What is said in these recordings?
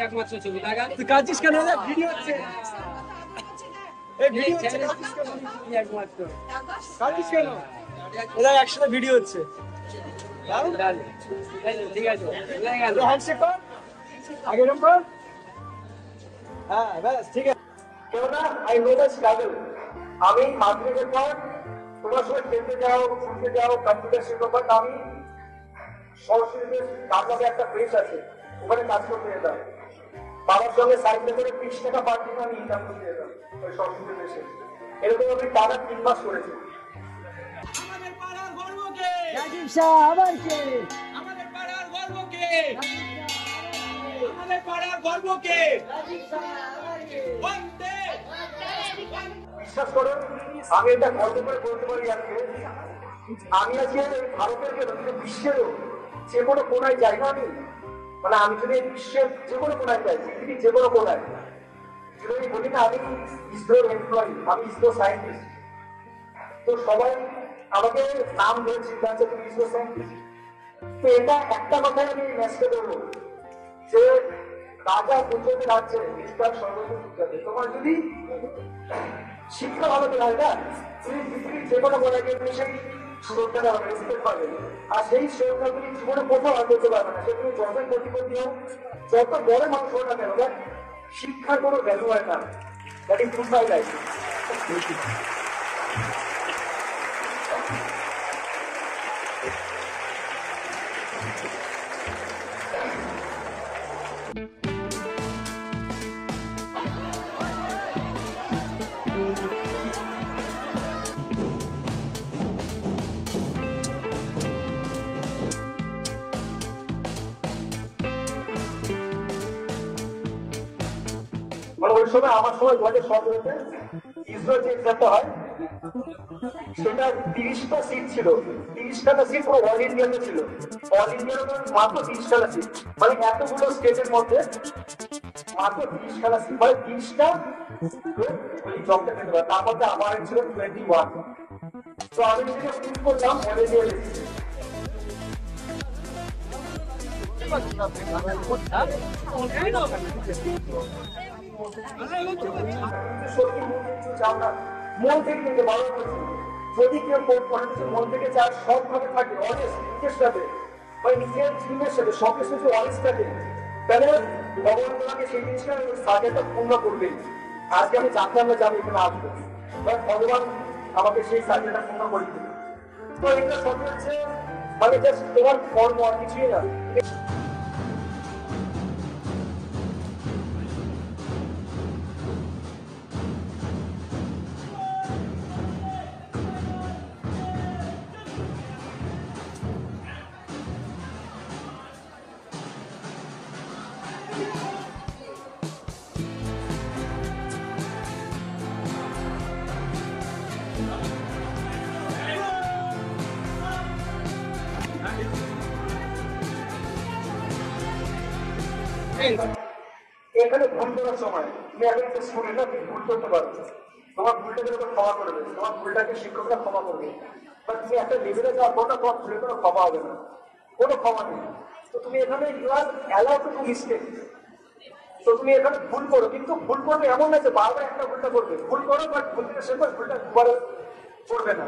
একমাত্র ছবি লাগান। তুই কাঁদছিস কেন? ভিডিও হচ্ছে, ভিডিও হচ্ছে, একমাত্র কাঁদছিস কেন? এরা একসাথে ভিডিও হচ্ছে। ঠিক আছে, হ্যান্ডশেক কর, আগে এরকম কর। হ্যাঁ ব্যাস ঠিক আছে। কেননা আই নো দ্য স্ট্রাগল। আমি মাধ্যমিকের পর তোমার সঙ্গে খেলতে যাও, ঘুরতে যাও, কম্পিউটার শেখো, বাট আমি সরস্বতীতে কাজে একটা প্লেস আছে, ওখানে কাজ করতে যেতাম। বাবার সঙ্গে সাইকেলে করে 30 টাকা পার দিন আমি ইনকাম করতে যেতাম ওই সরস্বতী প্লেসে। এরকম আমি টানা 3 মাস করেছি। আমাদের পাড়ার গর্ব কে? রাজীব শাহ আবার কে? আমাদের পাড়ার গর্ব কে? আমাদের পাড়ার গর্ব কে? রাজীব শাহ আবার কে? বন্দে বিশ্বাস করো, আমি এটা গর্ব করে বলতে পারি আজকে, আমি আজকে ভারতের কেন কিন্তু বিশ্বেরও যে কোনো কোনায় যাই না আমি, মানে আমি যদি বিশ্বের যে কোনো কোনায় যাই, পৃথিবীর যে কোনো কোনায় যদি বলি না আমি ইসরোর এমপ্লয়ি, আমি ইসরো সায়েন্টিস্ট, তো সবাই আমাকে নাম ধরে চিন্তা তুমি ইসরো সায়েন্টিস্ট। তো এটা একটা কথাই আমি মেসেজ দেবো যে রাজা গুজরাটে রাজ্যে ইসলাম সর্বত্র গুজরাটে, তোমার যদি শিক্ষা ভালো হয় না, তুমি পৃথিবীর যে কোনো কোনায় গিয়ে তুমি সেই সুরক্ষাটা হবে, রেসপেক্ট পাবে। আর সেই সুরক্ষা তুমি জীবনে কোথাও আর করতে পারবে না। সে তুমি যতই প্রতিপত্তি হোক, যত বড় মানুষ হোক না কেন, শিক্ষার কোনো ভ্যালু হয় না। That is true my life. ওই সময় আমার সময় 2017-তে ইসরো যে এক্সামটা হয় সেটা 30টা সিট ছিল, 30টা সিট পুরো অল ইন্ডিয়াতে ছিল। অল ইন্ডিয়ার মাত্র 30টা সিট, মানে এতগুলো স্টেটের মধ্যে মাত্র 30টা সিট, মানে 30টা ওই জবটা পেতে পারে। তার মধ্যে আমার ছিল 21। তো আমি যেটা ফিল করলাম অল ইন্ডিয়া লিস্টে। সত্যি চাও না, মন থেকে নিতে ভালো করছি। যদি কেউ মন থেকে চায়, সবভাবে থাকে, অনেস্ট, নিজের সাথে বা নিজের জীবনের সাথে সবকিছু যদি অনেস্ট থাকে, তাহলে ভগবান তোমাকে সেই জিনিসটা সাজাটা পূর্ণ করবে। আজকে আমি জানতাম না যে আমি এখানে আসবো, বাট ভগবান আমাকে সেই সাজাটা পূর্ণ করে দিবে। তো এটা সব হচ্ছে মানে জাস্ট তোমার কর্ম, আর কিছুই না। এখানে ভুল করার সময় তুমি এখন একটা স্টুডেন্ট, ভুল করতে পারো, তোমার ভুলটাকে যখন ক্ষমা করবে, তোমার ভুলটাকে শিক্ষকরা ক্ষমা করবে, বাট তুমি একটা লেভেলে যাওয়ার পর না তোমার ভুলের কোনো ক্ষমা হবে না, কোনো ক্ষমা নেই। তো তুমি এখানে you are allowed to do mistake. তো তুমি এখানে ভুল করো, কিন্তু ভুল করবে এমন না যে বারবার একটা ভুলটা করবে, ভুল করো বাট ভুল থেকে শেখো, ভুলটা দুবারে করবে না।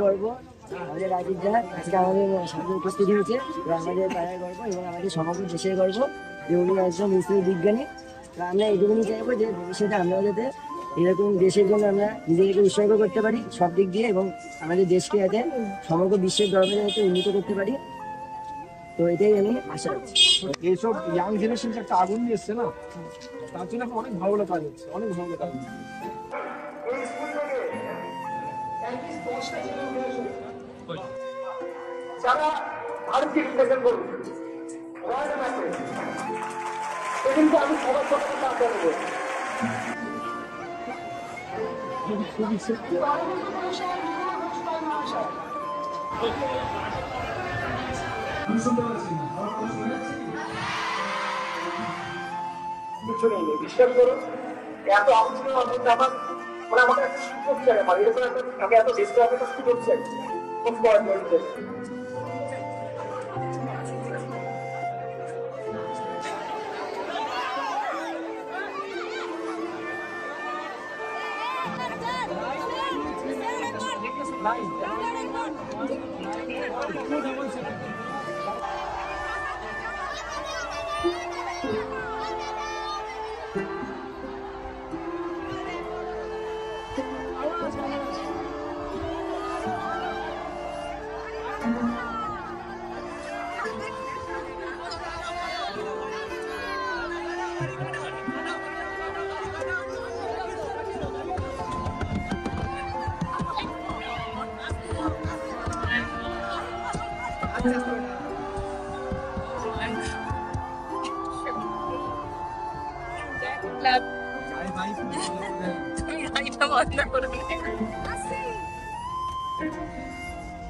গর্ব আমাদের রাজীব দা আজকে আমাদের সামনে উপস্থিত হয়েছে, আমাদের পাড়ার গর্ব এবং আমাদের সমগ্র দেশের গর্ব যে উনি একজন ইসরো বিজ্ঞানী। তো আমরা এইটুকুনি চাইবো যে ভবিষ্যতে আমরাও যাতে এরকম দেশের জন্য আমরা নিজেদেরকে উৎসর্গ করতে পারি সব দিক দিয়ে, এবং আমাদের দেশকে যাতে সমগ্র বিশ্বের দরবারে যাতে উন্নীত করতে পারি। তো এটাই আমি আশা রাখছি। এইসব ইয়াং জেনারেশন একটা আগুন নিয়ে এসছে না, তার জন্য এখন অনেক ভালো কাজ হচ্ছে, অনেক ভালো কাজ হচ্ছে। এই স্কুল থেকে একই 10টা ছেলে উঠে এসেছে যারা ভারতকে রিপ্রেজেন্ট করবে ওয়ার্ল্ড ম্যাচে। সেদিনকে আমি সবার সাথে কাজ করবো। কিছু নেই, বিশ্বাস করো এত আলোচনার মধ্যে আমার মানে আমাকে একটা সুযোগ চাই, আমার এরকম একটা আমি এত ব্যস্ত একটা সুযোগ চাই খুব বড় বলতে।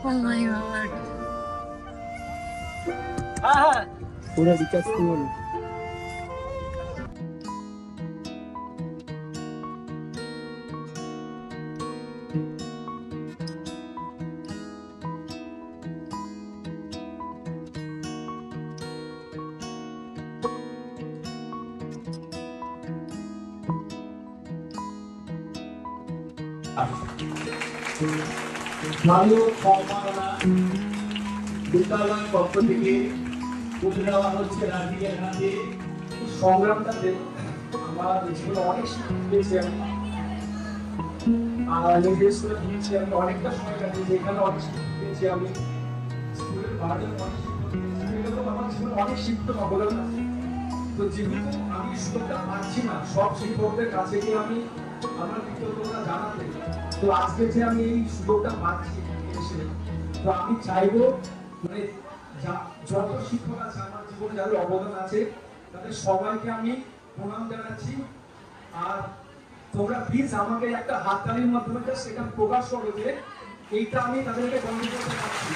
Oh my god. পুরো বিকাশ করুন। ভালো সম্মাননা বিদ্যালয় পক্ষ থেকে তুলে দেওয়া হচ্ছে রাজীবের হাতে। সংগ্রামটাতে আমার জীবনে অনেক শিক্ষা পেয়েছি আমি, আর নিজের স্কুলে দিয়েছি আমি অনেকটা সময় কাটিয়েছি, এখানে অনেক শিক্ষা পেয়েছি আমি। স্কুলের বাইরে অনেক শিক্ষক পেয়েছি, আমার জীবনে অনেক শিক্ষক অবদান আছে। তো যেহেতু আমি সুযোগটা পাচ্ছি না সব শিক্ষকদের কাছে গিয়ে আমি আমার কৃতজ্ঞতা জানাতে, তো আজকে যে আমি এই সুযোগটা পাচ্ছি এসে, তো আমি চাইবো মানে যত শিক্ষক আছে আমার জীবনে যাদের অবদান আছে তাদের সবাইকে আমি প্রণাম জানাচ্ছি। আর তোমরা প্লিজ আমাকে একটা হাততালির মাধ্যমে সেটা প্রকাশ করো যে এইটা আমি তাদেরকে বন্ধ করতে পারছি।